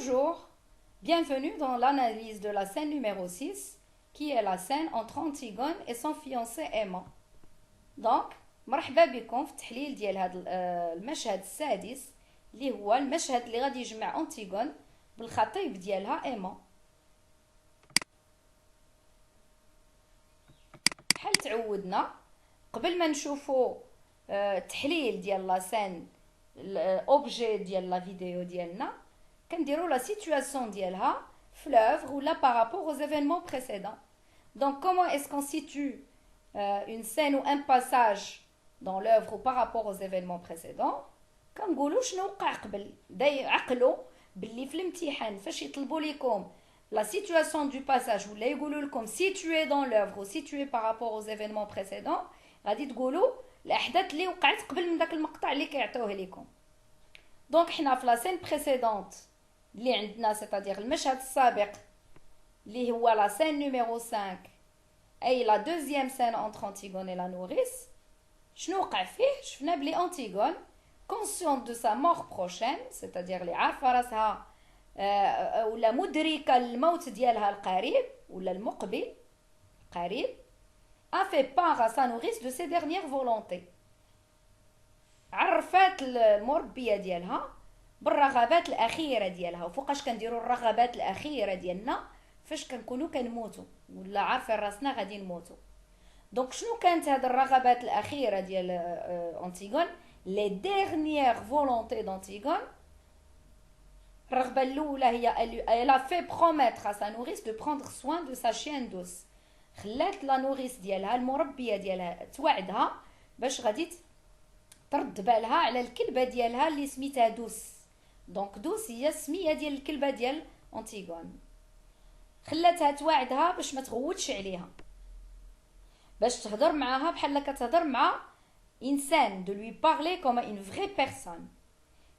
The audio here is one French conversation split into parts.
Bonjour, bienvenue dans l'analyse de la scène numéro 6, qui est la scène entre Antigone et son fiancé aimant. Donc, مرحبا بكم في التحليل ديال هذا المشهد السادس اللي هو المشهد اللي غادي يجمع أنتيغون بالخطيب ديالها ايمون. بحال تعودنا قبل ما نشوفوا التحليل ديال لا سين الاوبجي ديال لا فيديو ديالنا كنديروا لا سيتوياسيون ديالها في l'œuvre ou là par rapport aux événements précédents. Donc comment est-ce qu'on situe une scène ou un passage dans l'œuvre ou par rapport aux événements précédents؟ كنقولوا شنو وقع قبل. عقلوا باللي في الامتحان فاش يطلبوا لكم la situation du passage ولا يقولوا لكم situé dans l'œuvre ou situé par rapport aux événements précédents غادي تقولوا الاحداث اللي وقعت قبل من داك المقطع اللي كيعطيوه لكم. دونك حنا في لا سين بريسيدونت اللي عندنا c'est-à-dire المشهد السابق اللي هو لا سين نيميرو 5 اي لا دوزيام سين entre Antigone et la nourrice. شنو وقع فيه؟ شفنا بلي Antigone consciente de sa mort prochaine, c'est-à-dire اللي عارفه راسها ولا مدركه الموت ديالها القريب ولا المقبل قريب a fait part à sa nourrice de ses dernières volontés. عرفات المربيه ديالها بالرغبات الاخيره ديالها. وفوقاش كنديروا الرغبات الاخيره ديالنا فاش كنكونوا كنموتوا ولا عارفين راسنا غادي نموتوا. دونك شنو كانت هاد الرغبات الاخيره ديال انتيغون؟ لي ديرنيير فولونتي d'Antigone. الرغبه الاولى هي elle a fait promettre à sa nourrice de prendre soin de sa chienne douce. خلات لا نوريس ديالها المربيه ديالها توعدها باش غادي ترد بالها على الكلبه ديالها اللي سميتها دوس. دونك دوس هي السميه ديال الكلبه ديال انتيغون. خلاتها توعدها باش ما تغوتش عليها، باش تهضر معاها بحال كتهضر مع انسان، de lui parler comme une vraie personne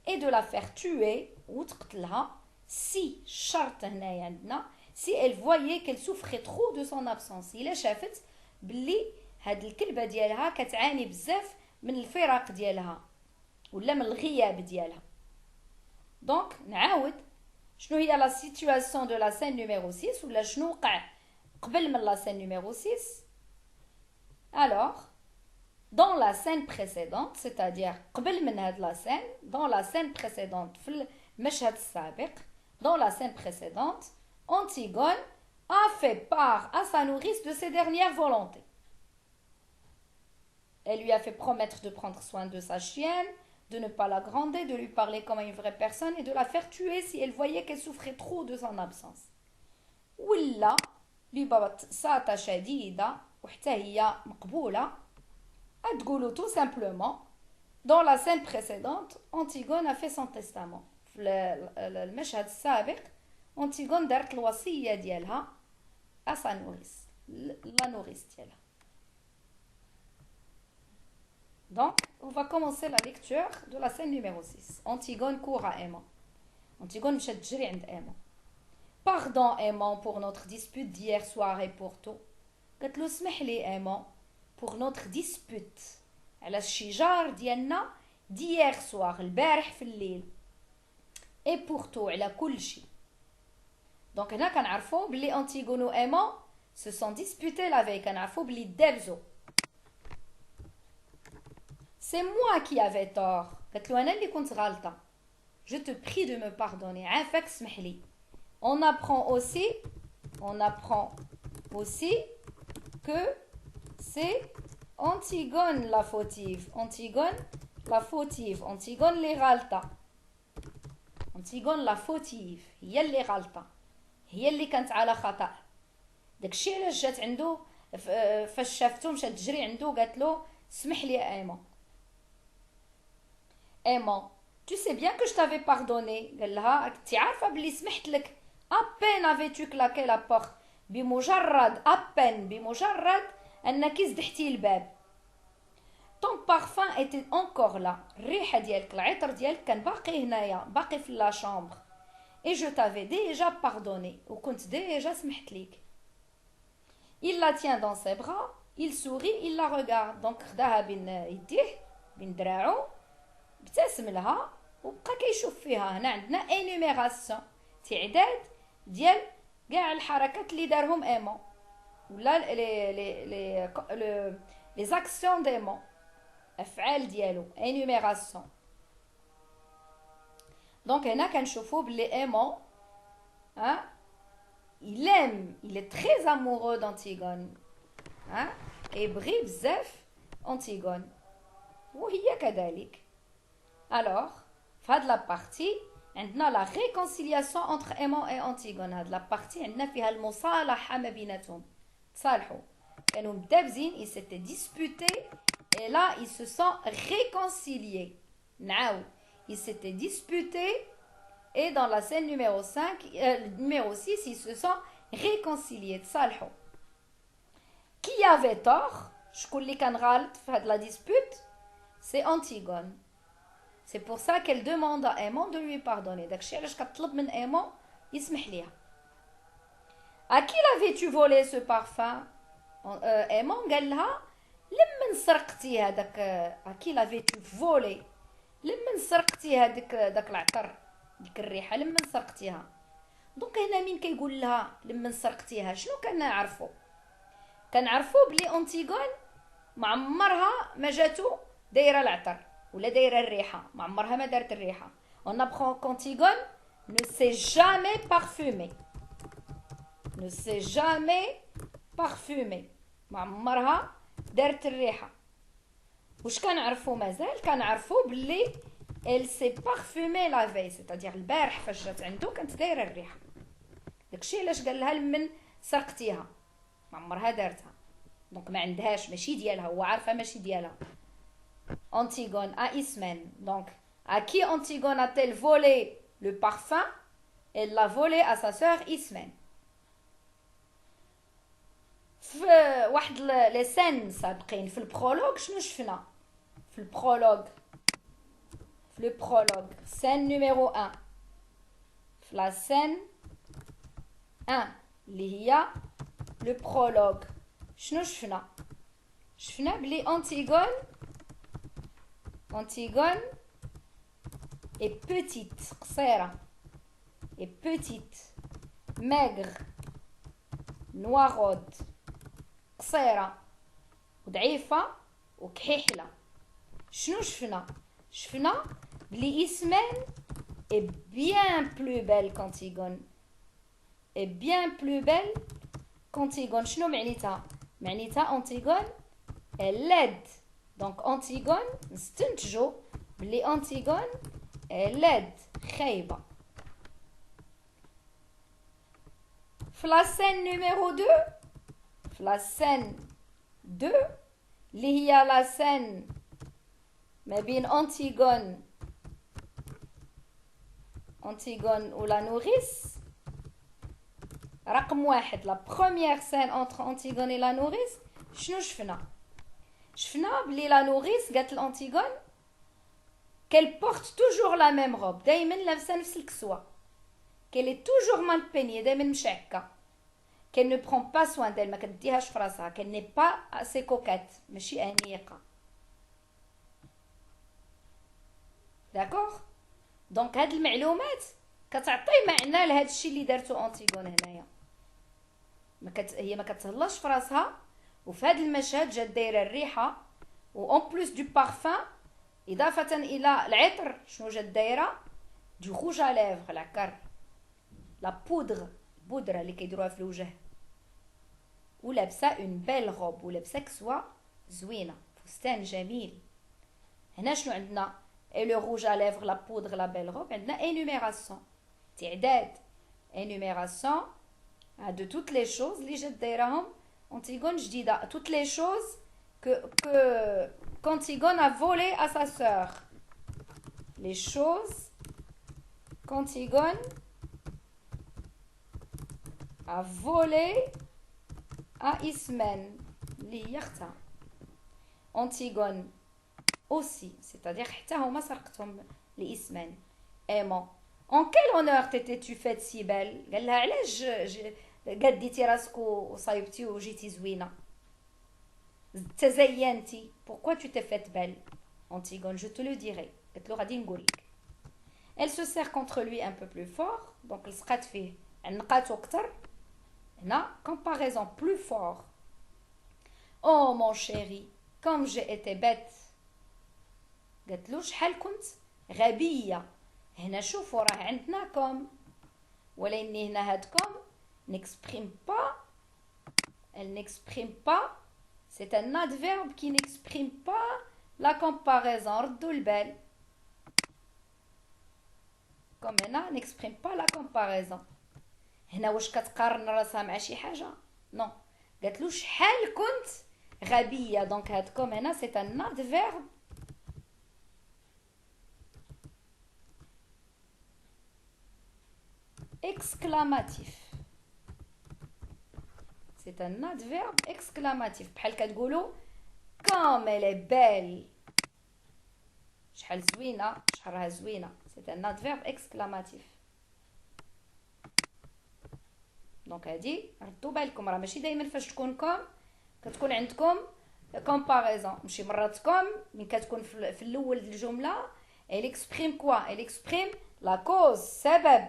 et de la faire tuer وتقتلها si شرط هنايا عندنا si elle voyait qu'elle souffrait trop de son absence. الا شافت باللي هاد الكلبه ديالها كتعاني بزاف من الفراق ديالها ولا من الغياب ديالها. دونك نعاود شنو هي لا سيتوياسيون دو لا سين نيميرو 6 ولا شنو وقع قبل من لا سين نيميرو 6. Alors dans la scène précédente, c'est-à-dire قبل من هاد la scène, dans la scène précédente في المشهد السابق, dans la scène précédente, Antigone a fait part à sa nourrice de ses dernières volontés. Elle lui a fait promettre de prendre soin de sa chienne, de ne pas la gronder, de lui parler comme à une vraie personne et de la faire tuer si elle voyait qu'elle souffrait trop de son absence. ولا ببساطة شديدة وحتى هي مقبولة تقولوا tout simplement dans la scène précédente Antigone a fait son testament. في المشهد السابق Antigone دارت الوصية ديالها à sa nourrice, la nourrice ديالها. Donc, on va commencer la lecture de la scène numéro 6. Antigone court à Aimant. Antigone مشات تجري عند Aimant. Pardon Aimant pour notre dispute d'hier soir et pour tout. قالت له اسمح لي Aimant pour notre dispute على الشجار ديالنا d'hier soir البارح في الليل et pour tout على كل شيء. دونك هنا كنعرفوا بلي أنتيغون و Aimant se sont disputés la veille. كنعرفوا بلي دابزوا. C'est moi qui avais tort. قالت له أنا اللي كنت غلطة. Je te prie de me pardonner. عافاك اسمح لي. On apprend aussi que c'est Antigone la fautive. Antigone la fautive. Antigone اللي غلطة. Antigone la fautive. هي اللي غلطة. هي اللي كانت على خطأ. داكشي علاش جات عنده فاش شافتو مشات تجري عنده قالت له اسمح لي يا ايمون. Aimant, tu sais bien que je t'avais pardonné. قال لها كنتي عارفة بلي سمحت لك. À peine avais-tu claqué la porte. بمجرد بمجرد أنك زدحتي الباب. Ton parfum était encore là. الريحة ديالك العطر ديالك كان باقي هنايا باقي في لا chambre. Et je t'avais déjà pardonné. وكنت déjà سمحت ليك. Il la tient dans ses bras. Il sourit, il la regarde. Donc خداها بين يديه بين دراعو ابتسم لها وبقى كيشوف فيها. هنا عندنا énumération تعداد ديال كاع الحركات اللي دارهم ايمون ولا لي زاكسيون ديمون افعال ديالو انيميراسيون. دونك هنا كنشوفوا بلي ايمون il est très amoureux d'Antigone كيبغي بزاف أنتيغون وهي كذلك. alors في هاد لا بارتي عندنا لا ريكونسيلياسيون انتر ايمون اي انتيغون. هاد لا بارتي عندنا فيها المصالحه ما بيناتهم، تصالحوا، كانوا مدابزين ils s'étaient disputés et là ils se sont réconciliés. نعاود ils s'étaient disputés et dans la scène numéro 5 numéro 6 ils se sont réconciliés. تصالحوا. qui avait tort؟ شكون اللي كان غلط في هاد لا dispute؟ c'est Antigone. C'est pour ça qu'elle demande à Aimon de lui pardonner. داكشي علاش كتطلب من Aimon يسمح ليها. À qui l'avais-tu volé ce parfum؟ Aimon قال لها لمن سرقتي هذاك. À qui l'avais-tu volé؟ لمن سرقتي داك العطر، ديك الريحه لمن سرقتيها. دونك هنا مين كيقول لها لمن سرقتيها شنو كنعرفوا؟ كنعرفوا بلي أنتيغون ما عمرها ما جاتو دايره العطر ولا دايره الريحه، ما عمرها ما دارت الريحه. on apprend qu'Antigone ne s'est jamais parfumée. ne s'est jamais parfumée، ما عمرها دارت الريحه. واش كنعرفوا مازال؟ كنعرفوا بلي elle s'est parfumée la veille، c'est-à-dire البارح فاش جات عنده كانت دايره الريحه. داكشي علاش قال لها لمن سرقتيها، ما عمرها دارتها. دونك ما عندهاش، ماشي ديالها، هو عارفه ماشي ديالها. Antigone à Ismène. Donc, à qui Antigone a-t-elle volé le parfum? Elle l'a volé à sa sœur Ismène. في واحد لي سين سابقين في البرولوج شنو شفنا؟ في البرولوج scène numéro 1 في la scène 1 اللي هي le prologue. شنو شفنا؟ شفنا بلي Antigone est petite, قصيرة، est petite, maigre, noiraude، قصيرة وضعيفة وكحيحلة. شنو شفنا؟ شفنا بلي Ismène est bien plus belle qu'Antigone. est bien plus belle qu'Antigone. شنو معنيتها؟ معنيتها Antigone elle l'aide. Donc Antigone نستنتجو بلي Antigone elle aide خايبة. في la scène numéro 2 في la scène 2 اللي هي la scène ما بين Antigone ou la nourrice. رقم 1 la première scène entre Antigone et la nourrice. شنو شفنا بلي la nourrice قالت لأنتيغون qu'elle porte toujours la même robe، دايما لابسه نفس الكسوه، qu'elle est toujours mal peignée، دايما مشعكه، qu'elle ne prend pas soin d'elle، ما كديهاش في راسها، qu'elle n'est pas assez coquette، ماشي انيقه. داكوغ. دونك هاد المعلومات كتعطي معنى لهاد الشيء اللي دارتو أنتيغون هنايا. هي ما كتهلاش في راسها، وفي هاد المشهد جات دايره الريحه و اون بلوس دو بارفان، اضافه الى العطر. شنو جات دايره؟ دو روج ا ليفغ، العكر، لا بودغ، البودره اللي كيديروها في الوجه، ولابسه اون بيل روب، ولابسه كسوه زوينه، فستان جميل. هنا شنو عندنا؟ اي لو روج ا ليفغ، لا بودغ، لا بيل روب. عندنا انيميراسيون، تعداد، انيميراسيون de toutes les choses اللي جات دايراهم Antigone جديدة. toutes les choses qu'Antigone a volé à sa sœur. les choses qu'Antigone a volé à Ismène اللي هي اختها. Antigone aussi، c'est-à-dire حتى هما سرقتهم لإسمين. Aimant. En quel honneur t'étais-tu faite si belle؟ قال لها علاش قديتي راسك وصايبتي وجيتي زوينه، تزينتي. pourquoi tu t'es faite belle؟ Antigone je te le dirai. قلت له غادي نقول لك. Elle se serre contre lui un peu plus fort. Donc, لصقات فيه عنقاتو كتر. هنا comparaison plus fort. Oh mon chéri, comme j'ai été bête. قالت له شحال كنت غبية. هنا شوفوا راه عندنا كوم ولكن هنا هاد كوم n'exprime pas. Elle n'exprime pas. C'est un adverbe qui n'exprime pas la comparaison. ردوا البال. كوم هنا n'exprime pas la comparaison. هنا واش كتقارن راسها مع شي حاجة؟ نو. قالت له شحال كنت غبية. دونك هاد كوم هنا c'est un adverbe exclamatif. C'est un adverbe exclamatif. بحال كتقولوا comme elle est belle. شحال زوينة شحالها زوينة. C'est un adverbe exclamatif. دونك هادي ردوا بالكم راه ماشي دائما فاش تكون كوم كتكون عندكم كومباريزون. ماشي مرات كوم من كتكون في الاول الجمله elle exprime quoi? Elle exprime la cause, سبب.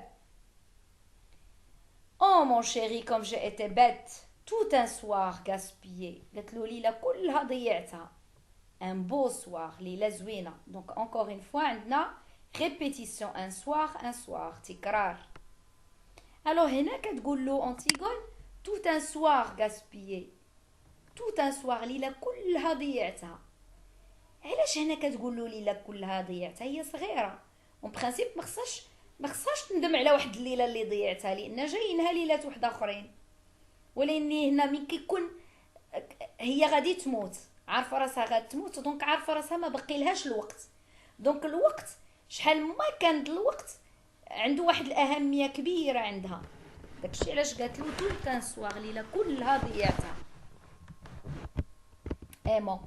Oh mon chéri, comme j'ai été bête, tout un soir gaspillé. قالت له ليلة كلها ضيعتها. Un beau soir, ليلة زوينة. Donc encore une fois عندنا répétition, un soir, تكرار. Alors هنا كتقول له أنتيغون tout un soir gaspillé. tout un soir ليلة كلها ضيعتها. علاش هنا كتقول له ليلة كلها ضيعتها؟ هي صغيرة اون برانسيب ما خصهاش تندم على واحد الليله اللي ضيعتها لان جايينها ليلات وحده اخرين. ولكن هنا ملي كيكون هي غادي تموت عارفه راسها غتموت دونك عارفه راسها ما بقي لهاش الوقت. دونك الوقت شحال ما كان الوقت عنده واحد الاهميه كبيره عندها. داكشي علاش قالت له tout un soir ليله كلها ضيعتها. ايمون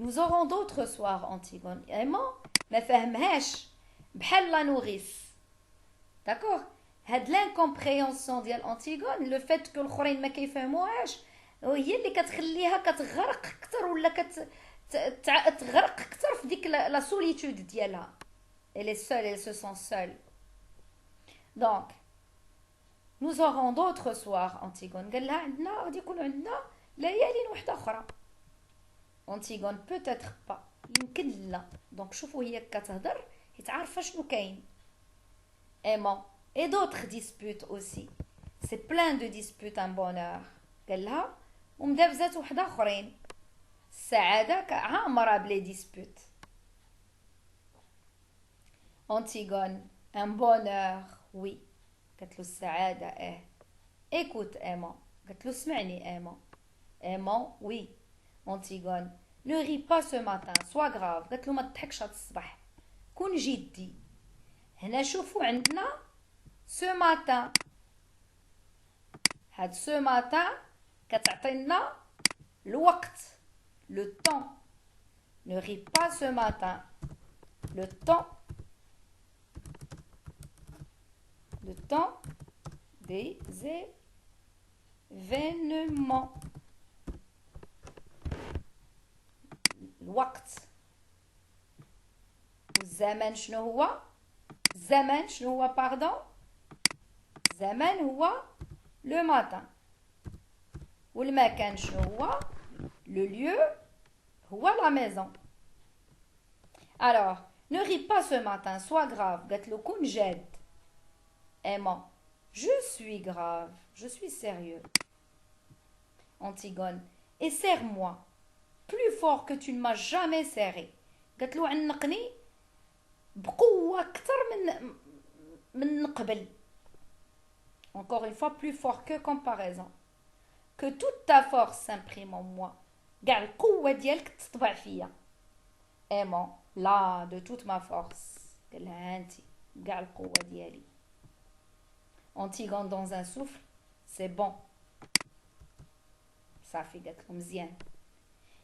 nous aurons d'autres soirs Antigone. ايمون ما فهمهاش بحال لا نوريس. داكوغ هاد لانكومبريونسيون ديال انتيغون لو فيت كو الاخرين ما كيفهموهاش هي اللي كتخليها كتغرق اكثر ولا تغرق اكثر في ديك لا سوليتود ديالها. elle est seule, elle se sent seule. donc nous aurons d'autres soirs Antigone. قال لها عندنا غادي يكون عندنا ليالي وحده اخرى. Antigone peut-être pas يمكن لا. دونك شوفوا هي كتهضر حيت عارفه شنو كاين. aimant et d'autres disputes aussi. c'est plein de disputes un bonheur. قال لها ومدابزات وحده اخرين. السعاده عامره بلي ديسبوت. Antigone un bonheur oui. قالت له السعاده اه. écoute aimant. قالت له اسمعني aimant. aimant oui. Antigone ne ris pas ce matin sois grave. قالت له ما تضحكش هاد الصباح كون جدي. هنا شوفوا عندنا ce matin. هاد ce matin كتعطينا الوقت le temps. ne ris pas ce matin le temps des événements. الوقت والزمن شنو هو؟ الزمن شنو هو باردون؟ الزمن هو لو ماتان. والمكان شنو هو؟ لو ليو هو لا ميزون. alors ne ris pas ce matin sois grave. قالت له كون جاد. aimant je suis grave je suis sérieux. Antigone et serre-moi plus fort que tu ne m'as jamais serré. قالت له عنقني بقوة أكثر من قبل. encore une fois plus fort que comparaison. que toute ta force s'imprime en moi. كاع القوة ديالك تطبع فيا. aimant là de toute ma force. قال لها انتي كاع القوة ديالي. Antigone dans un souffle c'est bon. صافي قالت له مزيان.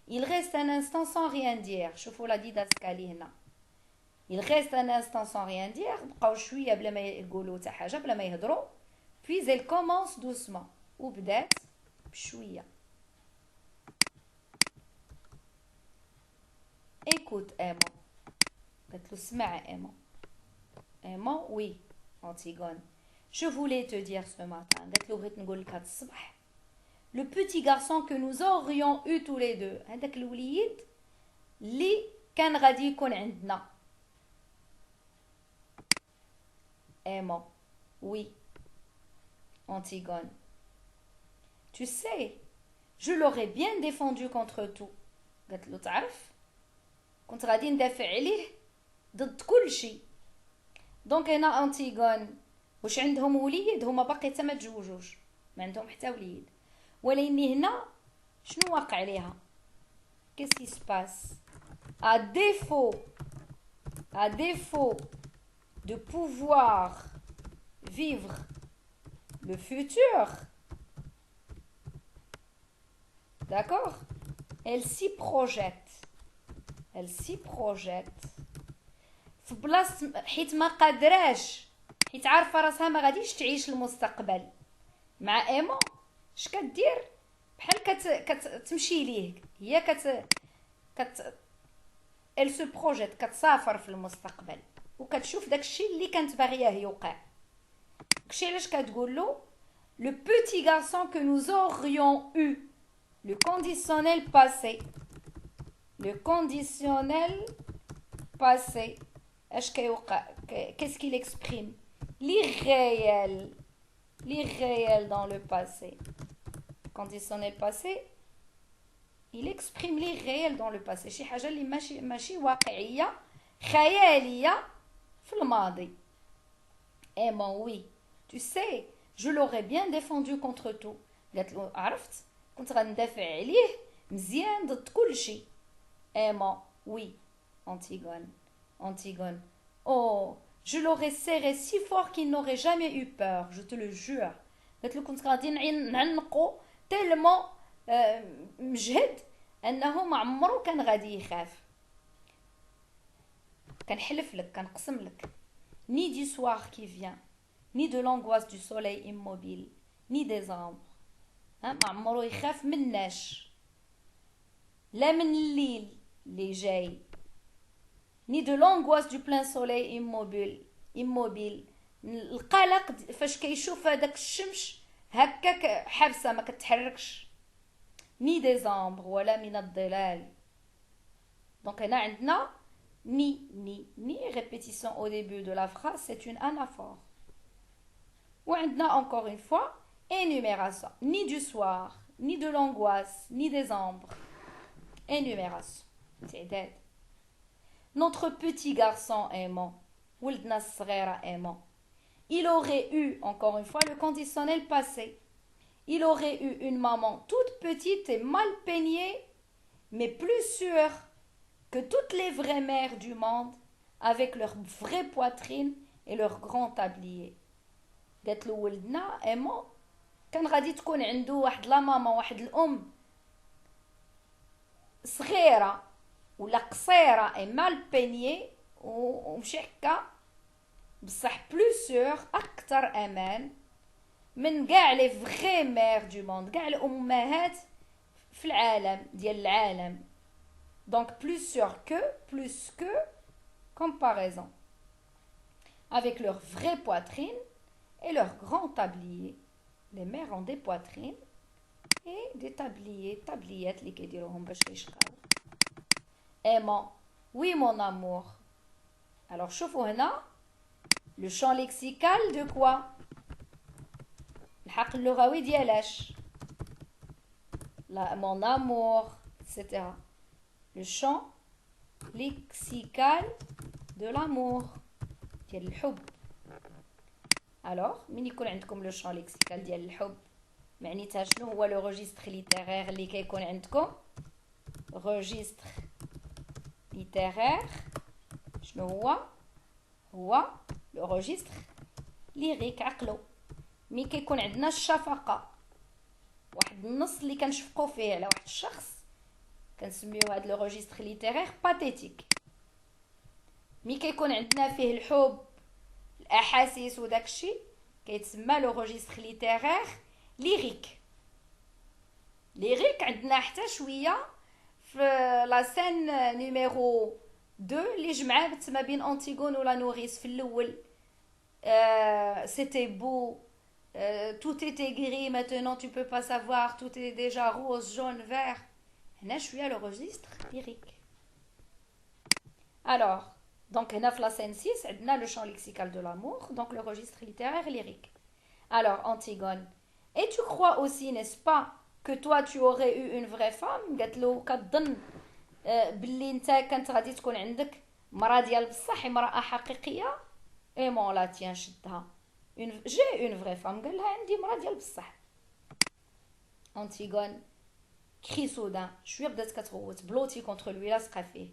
il reste un instant sans rien dire. شوفوا لا ديداسكالي هنا. il reste un instant sans rien dire. بقاو شويه بلا ما يقولوا حتى حاجه بلا ما يهضروا. puis elle commence doucement. وبدات بشويه. écoute aimant. قالت له اسمع aimant. Aimant, oui. Antigone. Je voulais te dire ce matin, قالت له بغيت نقول لك هاد الصباح. Le petit garçon que nous aurions eu tous les deux. هذاك الوليد اللي كان غادي يكون عندنا. Aimant. Oui. Antigone. Tu sais, je l'aurais bien défendu contre tout. قالت له تعرف كنت غادي ندافع عليه ضد كل شيء. دونك هنا انتيغون واش عندهم وليد هما باقي حتى ما تزوجوش ما عندهم حتى وليد ولكن هنا شنو واقع عليها qu'est-ce qui se passe à défaut de pouvoir vivre le futur, d'accord, elle s'y projette في بلاصه حيت ما قادراش حيت عارفه راسها ما غاديش تعيش المستقبل مع ايمون اش كدير بحال كتمشي ليه هي elle se projette كتسافر في المستقبل وكتشوف داكشي اللي كانت باغياه يوقع داكشي علاش كتقول له le petit garçon que nous aurions eu le conditionnel passé اش كيوقع qu'est-ce qu'il exprime l'irréel dans le passé conditionnel passé il exprime l'irréel dans le passé شي حاجه اللي ماشي واقعيه خياليه في الماضي aimant oui tu sais je l'aurais bien défendu contre tout قالت له عرفت كنت غندافع عليه مزيان ضد كل شيء aimant oui Antigone. Oh, je l'aurais serré si fort qu'il n'aurait jamais eu peur, je te le jure. قالت له كنت غادي نعنقو tellement مجهد انه ما عمرو كان غادي يخاف. كنحلف لك كنقسم لك. Ni du soir qui vient, ni de l'angoisse du soleil immobile, ni des ombres. ما عمرو يخاف مناش. لا من الليل اللي جاي. ni de l'angoisse du plein soleil immobile القلق فاش كيشوف هذاك الشمس هكاك حابسه ما كتحركش ni des ombres ولا من الظلال donc هنا عندنا ni répétition au début de la phrase c'est une anaphore وعندنا encore une fois énumération ni du soir ni de l'angoisse ni des ombres énumération تعداد notre petit garçon aimant, ولدنا الصغيرة aimant, il aurait eu, encore une fois, le conditionnel passé. Il aurait eu une maman toute petite et mal peignée, mais plus sûre que toutes les vraies mères du monde, avec leur vraie poitrine et leur grand tablier. قالت له ولدنا aimant, كان غادي تكون عنده واحد لا ماما واحد الأم صغيرة ولا قصيره اي مال بينيي ومشي هكا بصح بلو سور اكثر امان من كاع لي فغي مير دو موند كاع الامهات في العالم ديال العالم دونك plus que comparaison avec leur vraie poitrine et leur grand tablier les mères ont des poitrines et des tabliers اللي كيديروهم باش كيشقاو aimant. Oui, mon amour. Alors, شوفوا هنا le champ lexical de quoi الحق اللغوي ديالاش mon amour, etc. Le champ lexical de l'amour ديال الحب. Alors, من يكون عندكم le champ lexical ديال الحب معنيتها شنو هو لو registre littéraire اللي كيكون عندكم registre littéraire شنو هو لو registre ليريك عقلو مي كيكون عندنا الشفقه واحد النص اللي كنشفقوا فيه على واحد الشخص كنسميو هذا لو registre littéraire باتيتيك مي كيكون عندنا فيه الحب الاحاسيس وداكشي كيتسمى لو registre littéraire ليريك عندنا حتى شويه في لا سين نيميرو 2 اللي جمعات ما بين انتيغون ولا نوريس في الاول c'était beau, tout était gris, maintenant tu peux pas savoir, tout est déjà rose, jaune, vert. هنا شوية le registre lyrique. Alors, donc هنا في la scène 6 عندنا le champ lexical de l'amour, donc le registre littéraire lyrique. Alors, Antigone, et tu crois aussi, n'est-ce pas, que toi tu aurais eu une vraie femme؟ قالت له كتظن باللي انت كانت غادي تكون عندك مرأة ديال بصح امرأة حقيقية؟ اي مون لا تيان شدها j'ai une vraie femme. قال لها عندي مرأة ديال بصح. Antigone crie soudain, شويه بدات كتغوت بلوتي contre lui لاصقه فيه.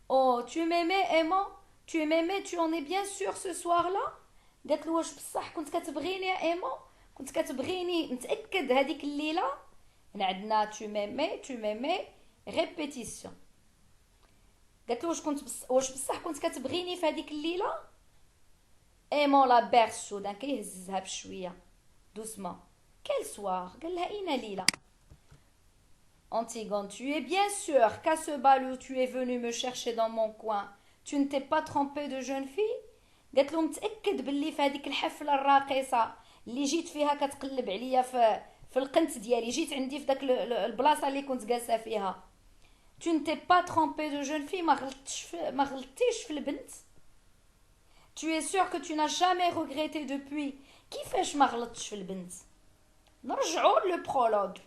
Oh, tu m'aimais aimant? Tu m'aimais, tu en es bien sûr ce soir-là؟ قالت له واش بصح كنت كتبغيني يا ايمون؟ كنت كتبغيني متاكد هذيك الليله؟ هنا عندنا tu m'aimais répétition. قالت له واش بصح كنت كتبغيني في هذيك الليله؟ ايمون لا بيرس سودان كيهزها بشويه doucement. Quel soir؟ قال لها اين ليله؟ Antigone, tu es bien sûr qu'à ce bal où tu es venu me chercher dans mon coin, tu ne t'es pas trompé de jeune fille؟ قالت له متاكد باللي في هذيك الحفله الراقصه اللي جيت فيها كتقلب عليا في القنت ديالي، جيت عندي في داك البلاصه اللي كنت جالسه فيها. tu ne t'es pas trompé de jeune fille، ما غلطتيش في البنت. tu es sûr que tu n'as jamais regretté depuis؟ كيفاش ما غلطتش في البنت؟ نرجعوا للبرولوج،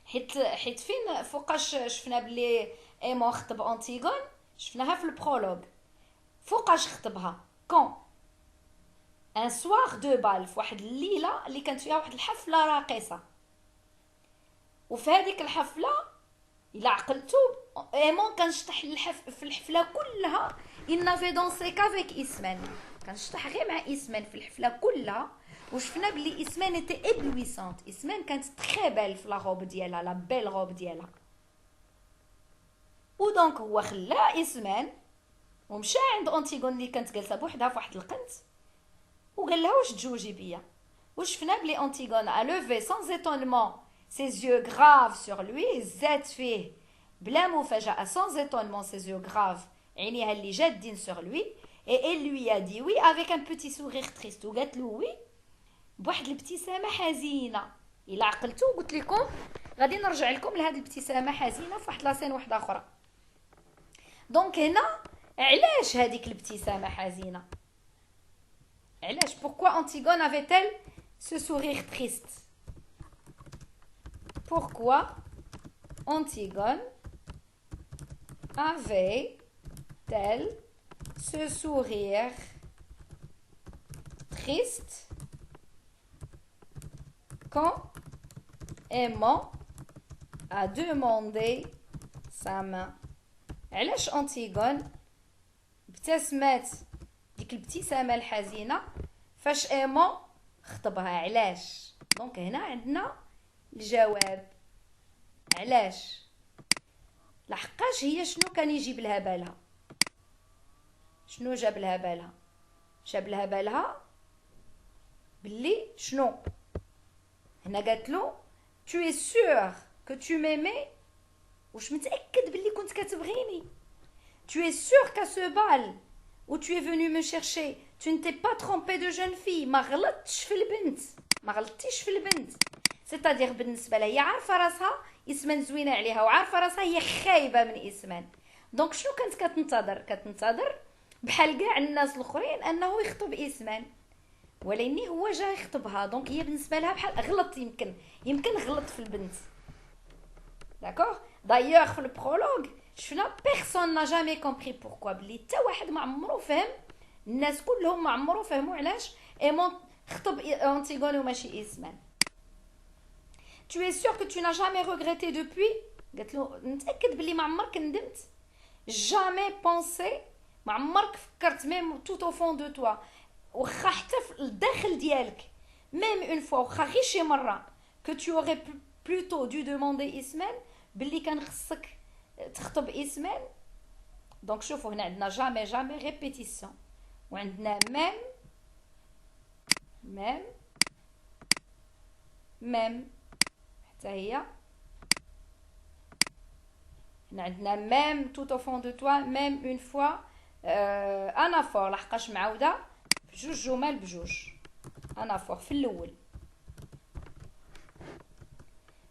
حيت فين فوقاش شفنا بلي ايمون خطب انتيغون، شفناها في البرولوج. فوقاش خطبها؟ كون ان سوار دو بال، في واحد الليله اللي كانت فيها واحد الحفله راقصه. وفي هذيك الحفله الا عقلتو ايمون كان شطح في الحفله كلها il n'avait dansé qu'avec إسمان، كان شطح غير مع إسمان في الحفله كلها. وشفنا بلي إسمان était éblouissante، إسمان كانت très belle في لا روب ديالها، لا بيل روب ديالها. ودونك هو خلا إسمان ومشى عند انتيغون اللي كانت جالسه بوحدها في واحد القنت وقال لها واش تجوجي بيا. وشفنا بلي انتيغون a levé sans étonnement ses yeux graves sur lui، زاد فيه بلا مفاجأة sans étonnement ses yeux graves، عينيها اللي جادين sur lui، et elle lui a dit oui avec un petit sourire triste، وقالت له وي بواحد الابتسامة حزينة. إلا عقلتو قلت لكم غادي نرجع لكم لهاد الابتسامة حزينة في واحد لاسين واحدة أخرى. دونك هنا علاش هذيك الابتسامة حزينة؟ علاش؟ pourquoi Antigone avait-elle ce sourire triste؟ pourquoi Antigone avait-elle ce sourire triste quand Aimant a demandé sa main؟ علاش أنتيغون ابتسمت ديك الابتسامة الحزينة فاش ايمون خطبها؟ علاش؟ دونك هنا عندنا الجواب. علاش؟ لحقاش هي شنو كان يجيب لها بالها؟ شنو جاب لها بالها؟ جاب لها بالها باللي شنو؟ هنا قالت له tu es sûr que tu m'aimais؟ واش متأكد باللي كنت كتبغيني؟ tu es sûr qu'à ce bal où tu es venu me chercher tu ne t'es pas trompé de jeune fille؟ ما غلطتش في البنت، ما غلطتيش في البنت. c'est-à-dire بالنسبه لها هي عارفه راسها إسمان زوينه عليها وعارفه راسها هي خايبه من إسمان. دونك شنو كانت كتنتظر بحال كاع الناس الاخرين انه يخطب إسمان، ولكن هو جا يخطبها. دونك هي بالنسبه لها بحال غلط، يمكن غلط في البنت. داكوغ دايوغ في البرولوج شفنا بيرسون نا جامي كومبري بوركوا، بلي حتى واحد ما عمرو فهم، الناس كلهم ما عمرو فهموا علاش ايمون خطب انتيغون وماشي إسمان. tu es sûr que tu n'as jamais regretté depuis؟ قالت له متاكد بلي ما عمرك ندمت؟ jamais pensé، ما عمرك فكرت ميم tout au fond de toi، واخا حتى في الداخل ديالك ميم اون فوا، واخا غير شي مره que tu aurais plutôt dû demander إسمان، باللي كان خصك تخطب إسمان. دونك شوفوا هنا عندنا جامي ريبيتيسيون، وعندنا ميم حتى هي. هنا عندنا ميم tout au fond de toi، ميم اون فوا، انافور لحقاش معاوده بجوج جمل بجوج. anaphore في الأول.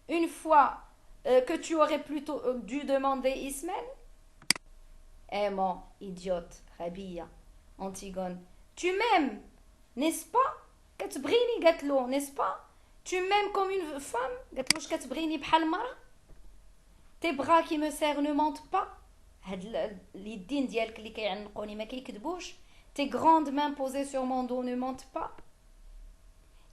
Une fois que tu aurais plutôt dû demander Ismaël. Mon idiote, غبية. Antigone. Tu m'aimes, n'est-ce pas? كتبغيني قالت له, n'est-ce pas? Tu m'aimes comme une femme? قالت له واش كتبغيني بحال مرة؟ Tes bras qui me serrent ne mentent pas. هاد اليدين ديالك اللي كيعنقوني ما كيكذبوش. Tes grandes mains posées sur mon dos ne mentent pas.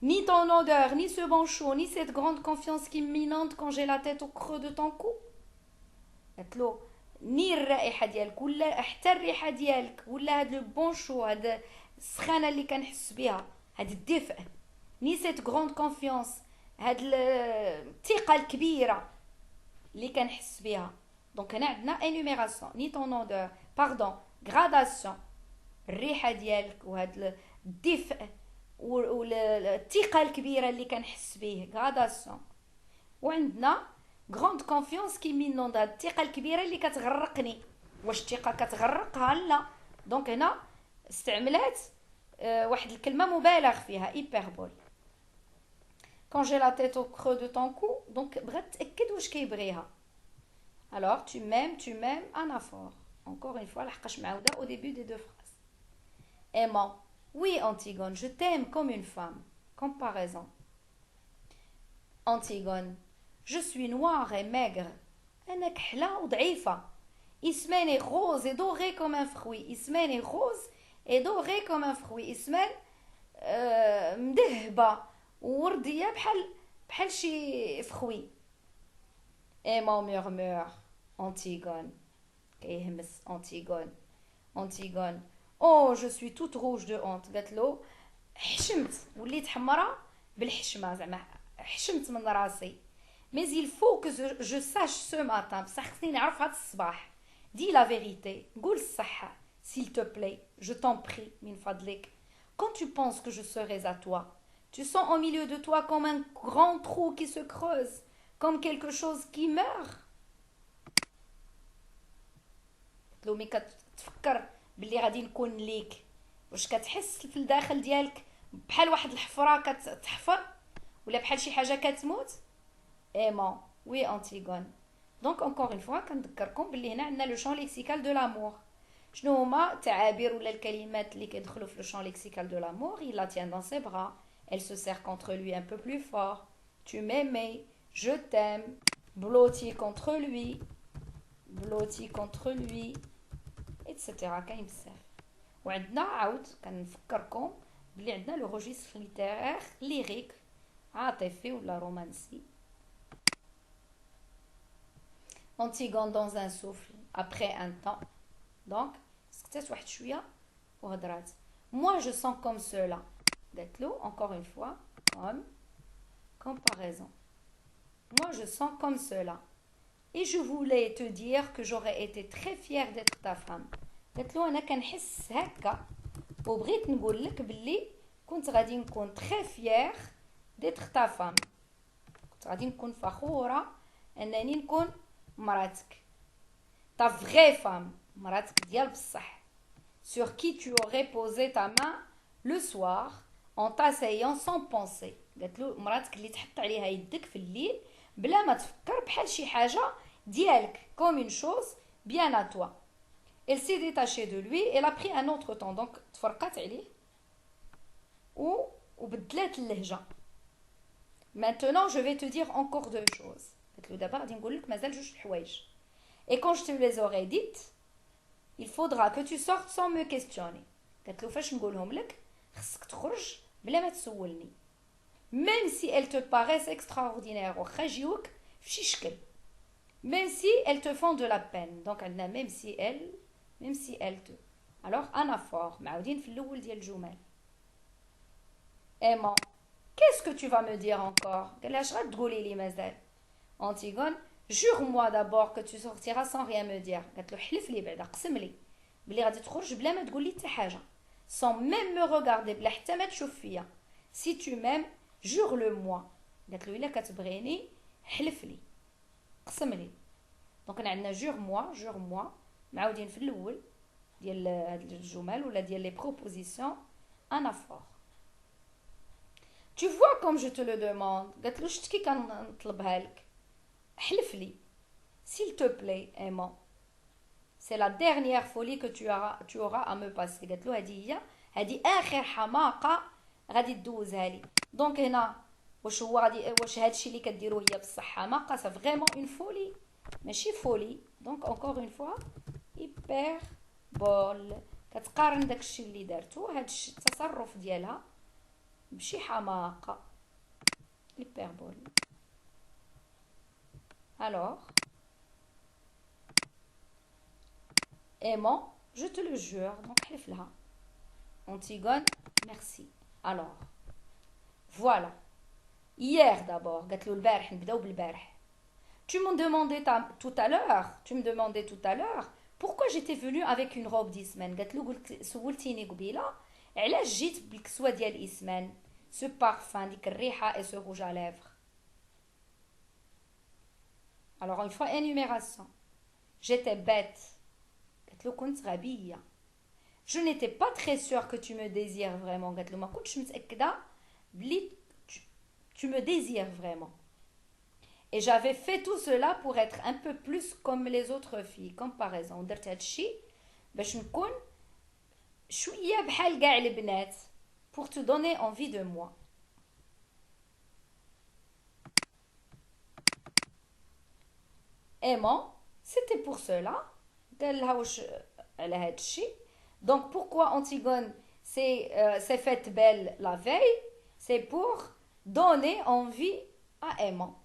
Ni ton odeur, ni ce banchot, ni cette grande confiance qui m'inonde quand j'ai la tête au creux de ton cou. قالت له ني الرائحه ديالك ولا حتى الريحه ديالك ولا هاد لو بونشو هاد السخانه اللي كنحس بها هاد الدفء ني سيت غروند كونفيونس هاد الثقه الكبيره اللي كنحس بها. دونك هنا عندنا انيميراسيون ني طون اودور باردون غراداسيون الريحه ديالك وهاد الدفء والثقه الكبيره اللي كنحس به غراداسيون. وعندنا غروند كونفيونس كي مينوند هاد الثقه الكبيره اللي كتغرقني. واش الثقه كتغرقها؟ لا. دونك هنا استعملات واحد الكلمه مبالغ فيها hyperbole. quand j'ai la tête au creux de ton cou. دونك بغات تاكد واش كيبغيها. alors tu m'aimes anaphore encore une fois لحقاش معاوده au début des deux phrases. aimant oui Antigone je t'aime comme une femme. comparaison. Antigone je suis noire et maigre. أنا كحلة وضعيفة. Ismène est rose et doré comme un fruit. Ismène est rose et doré comme un fruit. Ismène مدهبة ووردية بحال شي فخوي. Aimant murmure. Antigone كيهمس Antigone. Antigone oh je suis toute rouge de honte. قالت له حشمت وليت حمراء بالحشمة زعما حشمت من راسي. Mais il faut que je sache ce matin. بصح خصني نعرف هاد الصباح. Dis la vérité. قول الصحة. S'il te plaît, je t'en prie, min fadlik. Quand tu penses que je serai à toi, tu sens au milieu de toi comme un grand trou qui se creuse, comme quelque chose qui meurt. لو مي كتفكر باللي غادي نكون ليك واش كتحس في الداخل ديالك بحال واحد الحفرة كتحفر ولا بحال شي حاجة كتموت. aimant oui Antigone. donc encore une fois كنذكركم باللي هنا عندنا لو شون ليكسيكال دو لامور. شنو هما التعابير ولا الكلمات اللي كيدخلوا في لو شون ليكسيكال دو لامور؟ il la tient dans ses bras, elle se serre contre lui un peu plus fort, tu m'aimais, je t'aime, blotti contre lui etc. كاين بزاف. وعندنا عاود كنفكركم بلي عندنا لو روجيستر ليتيرير ليريك عاطفي ولا رومانسي. Antigone dans un souffle après un temps. donc سكتت واحد شويه وهضرات. moi je sens comme cela. قالت له encore une fois comme comparaison. moi je sens comme cela et je voulais te dire que j'aurais été très fière d'être ta femme. قالت له انا كنحس هكا وبغيت نقول لك باللي كنت غادي نكون très fière d'être ta femme. كنت غادي نكون فخوره انني نكون مراتك. ta vraie femme مراتك ديال بصح. sur qui tu aurais posé ta main le soir en t'asseyant sans penser. قالت له مراتك اللي تحط عليها يدك في الليل بلا ما تفكر بحال شي حاجه ديالك comme une chose bien à toi. elle s'est détachée de lui, elle a pris un autre temps. donc تفرقات عليه وبدلات اللهجه. maintenant je vais te dire encore deux choses. قالت له دابا غادي نقول لك مازال جوج حوايج. et quand je te les aurai dites il faudra que tu sortes sans me questionner. قالت له فاش نقولهم لك خصك تخرج بلا ما تسولني. même si elles te paraissent extraordinaires واخا يجيوك فشي شكل. même si elles te font de la peine. donc عندنا même si elles te. alors anaphore معاودين في الاول ديال الجمل. aimant qu'est-ce que tu vas me dire encore؟ قال لها اش غتقولي لي مازال؟ Antigone jure-moi d'abord que tu sortiras sans rien me dire. قالت له حلف لي بعدا قسم لي بلي غادي تخرج بلا ما تقول لي حتى حاجه. sans même me regarder بلا حتى ما تشوف فيا. si tu m'aimes jure-le-moi. قالت له الا كتبغيني حلف لي قسم لي. دونك هنا عندنا jure-moi معاودين في الاول ديال هاد الجمل ولا ديال لي بروبوزيسيون anaphore. Tu vois comme je te le demande. قالت له شفت كي كنطلبها لك. احلف لي. S'il te plaît, aimant. C'est la dernière folie que tu auras à me passer. قالت له هذه آخر حماقة غادي تدوزها لي. دونك هنا واش هذا الشيء اللي كديرو هي بصح حماقة سا فريمون اون فولي ماشي فولي. دونك encore une fois hyperbole كتقارن داك الشيء اللي دارتو هذا التصرف ديالها بشي حماقة hyperbole. Alors aimant, je te le jure. Donc حلف لها. Antigone, merci. Alors voilà. Hier d'abord, قالت له البارح نبداو بالبارح. Tu me demandais tout à l'heure pourquoi j'étais venue avec une robe d'Isman. قالت له سولتيني قبيله علاش جيت بالكسوه ديال إسمان. Ce parfum, ديك الريحه et ce rouge à lèvres. Alors une fois énumération. J'étais bête. قالت له كنت غبيه. Je n'étais pas très sûre que tu me désires vraiment. قالت له ما كنتش متاكده بلي tu me désires vraiment. Et j'avais fait tout cela pour être un peu plus comme les autres filles. Comparaison. درت هاد الشيء باش نكون شويه بحال كاع البنات. Pour te donner envie de moi. Aimant, c'était pour cela. قال لها واش على هاد الشيء. Donc pourquoi Antigone s'est faite belle la veille? C'est pour donner envie à Aimant.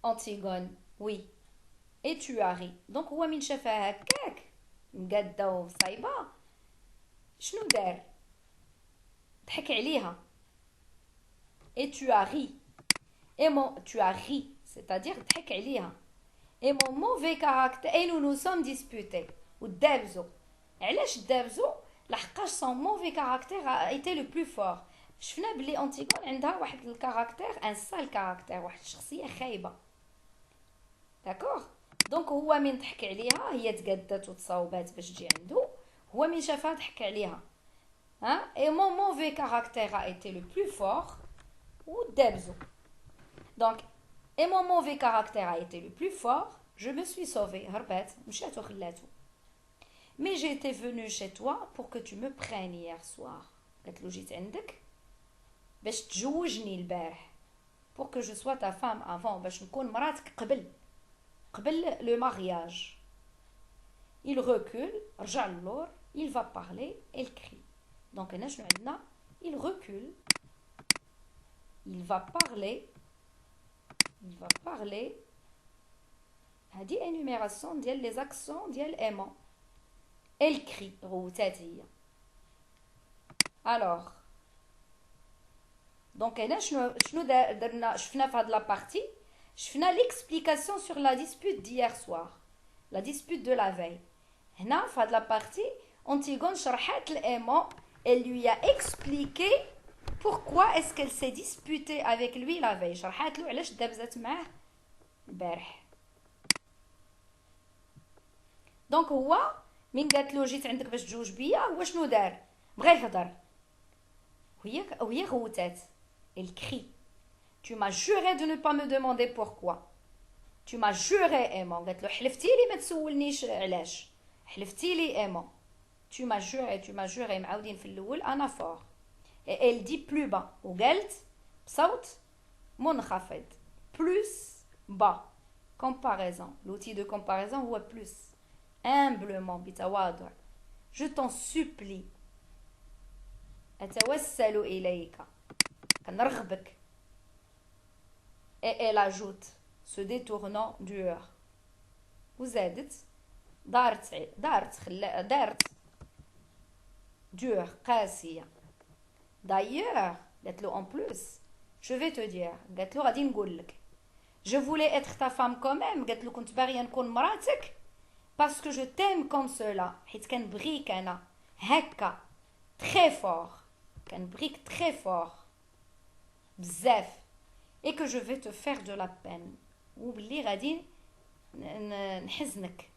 Antigone, oui. Et tu as ri. Donc هو من شافها هكاك مقاده وصايبه شنو دار؟ ضحك عليها. Et tu as ri. Et tu as ri, c'est-à-dire ضحك عليها. Et mon mauvais caractère et nous nous sommes disputés. ودابزو. علاش دابزو؟ لحقاش son mauvais caractère a été le plus fort. شفنا بلي أنتيغون عندها واحد الكاركتير ان سال كاركتير واحد الشخصيه خايبه. داكوغ. دونك هو من ضحك عليها هي تقادات وتصاوبات باش تجي عنده. هو من شافها ضحك عليها. ها et mon mauvais caractère a été le plus fort. ودابزو. Donc et mon mauvais caractère a été le plus fort. Je me suis sauvée. هربات مشات وخلاتو. Mais j'étais venue chez toi pour que tu me prennes hier soir. قالت له جيت عندك باش تجوجني البارح. Pour que je sois ta femme avant. باش نكون مراتك قبل le mariage. Il recule. رجع للور. Il va parler. Elle crie. Donc هنا شنو عندنا؟ Il recule. Il va parler. Il va parler. هذه énumération ديال les accents ديال aimant. Elle crie. روتات هي. Alors donc هنا شنو درنا شفنا في هاد لا بارتي شفنا l'explication sur la dispute d'hier soir. La dispute de la veille. هنا في هاد لا بارتي Antigone شرحت l'aimant. Elle lui a expliqué pourquoi est-ce qu'elle s'est disputée avec lui la veille. شرحت له علاش دابزات معاه البارح. دونك هو من قالت له جيت عندك باش تجوج بيا هو شنو دار؟ بغا يهضر وهي غوتات. Elle crie. Tu m'as juré de ne pas me demander pourquoi. Tu m'as juré aimant. قالت له حلفتي لي ما تسولنيش علاش. حلفتي لي aimant. Tu m'as juré معاودين في الاول انا فور. Et elle dit plus bas. وقالت بصوت منخفض. Plus bas. Comparaison. L'outil de comparaison هو plus. Humblement بتواضع. Je t'en supplie. أتوسل إليك. كنرغبك. Et elle ajoute, se détournant du heure. وزادت دارت dure قاسية. D'ailleurs, قالت له en plus, je vais te dire, قالت له غادي نقول لك. Je voulais être ta femme quand même. قالت له كنت باغية نكون مراتك. Parce que je t'aime comme cela. حيت كنبغيك أنا هكا très fort. كنبغيك très fort. بزاف. Et que je vais te faire de la peine. وبلي غادي نحزنك.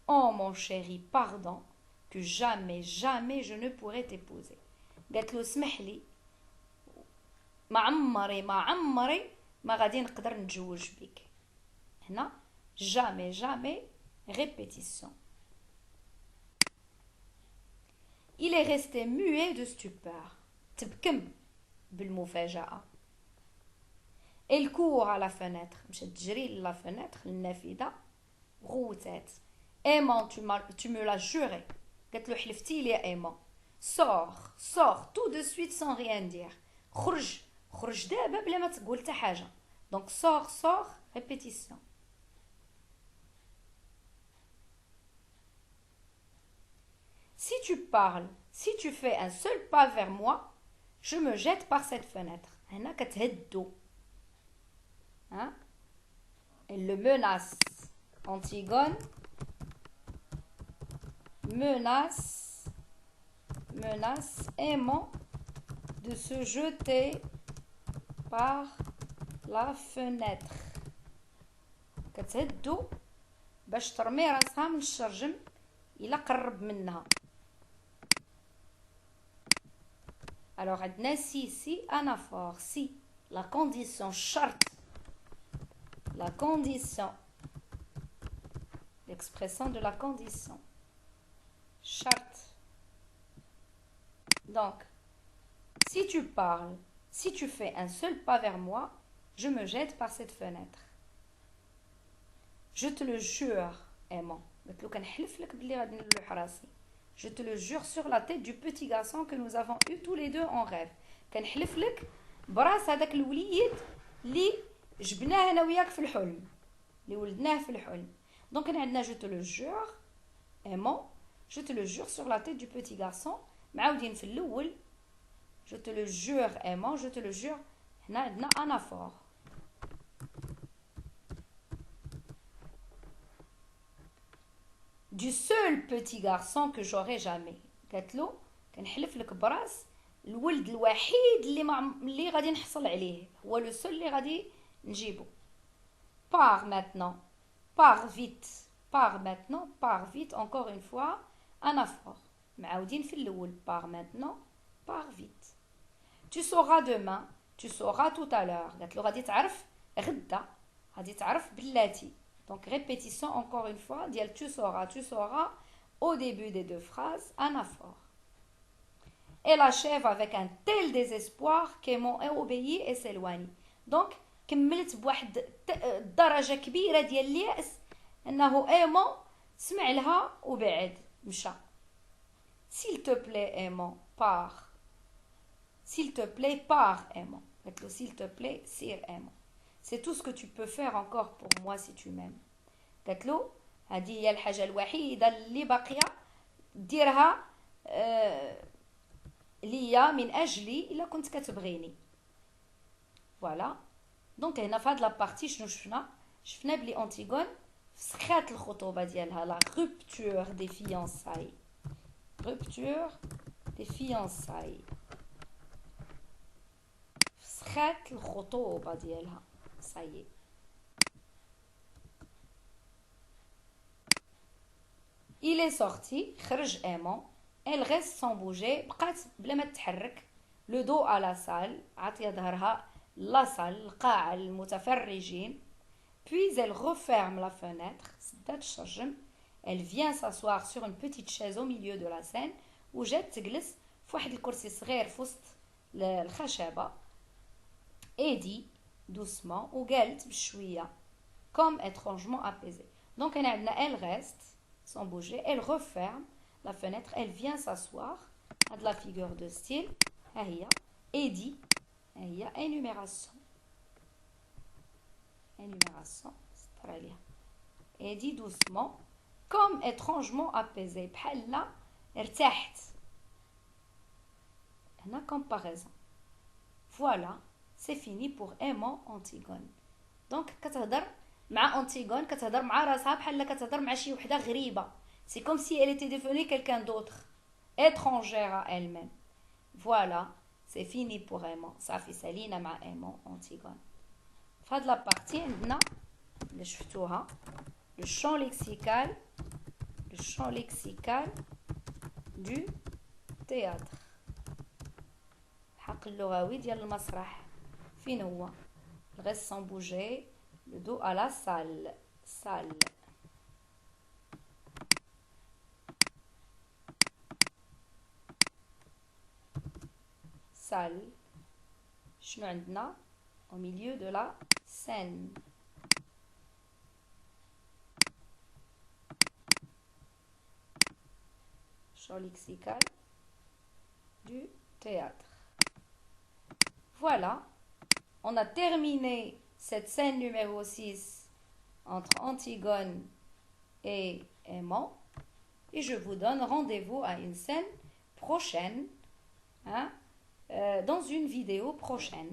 Oh mon chéri, pardon, que jamais, jamais je ne pourrai t'épouser. قالت له اسمح لي ما عمري ما غادي نقدر نتزوج بك. هنا jamais, jamais, répétition. Il est resté muet de stupeur. تبكم بالمفاجأة. Elle court à la fenêtre. مشات تجري la fenêtre النافذة. غوتات. Aimant, tu me l'as juré. قالت له حلفتي لي يا ايمون. Sors tout de suite sans rien dire. خرج دابا بلا ما تقول حتى حاجة. Donc sors, répétition. Si tu parles, si tu fais un seul pas vers moi, je me jette par cette fenêtre. هنا كتهدو. Hein? Elle le menace. Antigone menace Aimant de se jeter par la fenêtre. كتهدو باش ترمي راسها من الشرجم إلا قرب منها. Alors عندنا si anaphore, si la condition charte, la condition, l'expression de la condition, charte. Donc, si tu parles, si tu fais un seul pas vers moi, je me jette par cette fenêtre. Je te le jure, aimant. قلت له كنحلف لك بلي غادي نلوح راسي. Je te le jure sur la tête du petit garçon que nous avons eu tous les deux en rêve. كنحلف لك براس هذاك الوليد اللي جبناه انا وياك في الحلم. اللي ولدناه في الحلم. Donc عندنا je te le jure aimant. Je te le jure sur la tête du petit garçon. معاودين في الاول je te le jure aimant, je te le jure. هنا عندنا anaphore. Du seul petit garçon que j'aurai jamais. قالت له كنحلف لك براس الولد الوحيد اللي غادي نحصل عليه هو لو سول اللي غادي نجيبو. Pars maintenant, pars vite encore une fois anaphore. معاودين في الاول pars maintenant, pars vite. Tu sauras demain, tu sauras tout à l'heure. قالت له غادي تعرف غدا, غادي تعرف بلاتي. Donc, répétition encore une fois. Tu sauras, au début des deux phrases, anaphore. Elle achève avec un tel désespoir qu'Aimant obéit et s'éloigne. Donc, كملت بواحد درجة كبيرة ديال اليأس أنه Aimant سمع لها وبعد مشى. S'il te plaît, Aimant, pars. S'il te plaît, pars, Aimant. S'il te plaît, sire Aimant. C'est tout ce que tu peux faire encore pour moi si tu m'aimes. قالت له هذه هي الحاجة الوحيدة اللي باقية ديرها ليا من أجلي إلا كنت كتبغيني. فوالا. دونك هنا في هاد لابارتي شنو شفنا بلي أنتيغون فسخات الخطوبة ديالها لا rupture des fiançailles. Rupture des fiançailles. فسخات الخطوبة ديالها. Ça y est. Il est sorti, خرج Aimant. Elle reste sans bouger, بقات بلا ما تتحرك. Le dos à la salle, عطية ظهرها la salle, القاعة المتفرجين. Puis elle referme la fenêtre, سدات الشرجم. Elle vient s'asseoir sur une petite chaise au milieu de la scène وجات تجلس في واحد الكرسي صغير في وسط الخشبة. Et dit doucement ou قالت بشوية comme étrangement apaisée. Donc elle reste sans bouger, elle referme la fenêtre, elle vient s'asseoir à de la figure de style et dit énumération et dit doucement comme étrangement apaisée بحال ارتاحت. هنا comparaison. Voilà. C'est fini pour Aimant Antigone. Donc كتهضر مع Antigone, كتهضر مع راسها بحال كتهضر مع شي وحده غريبه. C'est comme si elle était devenue quelqu'un d'autre, étrangère à elle-même. Voilà, c'est fini pour Aimant. صافي سالينا مع Aimant Antigone. في هاد لابارتي عندنا اللي شفتوها le champ lexical champ lexical du théâtre. الحق اللغوي ديال المسرح فين هو؟ الغيس sans bouger, le dos à la salle. Salle. Salle. شنو عندنا au milieu de la scène. Champ lexical du théâtre. Voilà, on a terminé cette scène numéro 6 entre Antigone et Aimant. Et je vous donne rendez-vous à une scène prochaine, hein, dans une vidéo prochaine.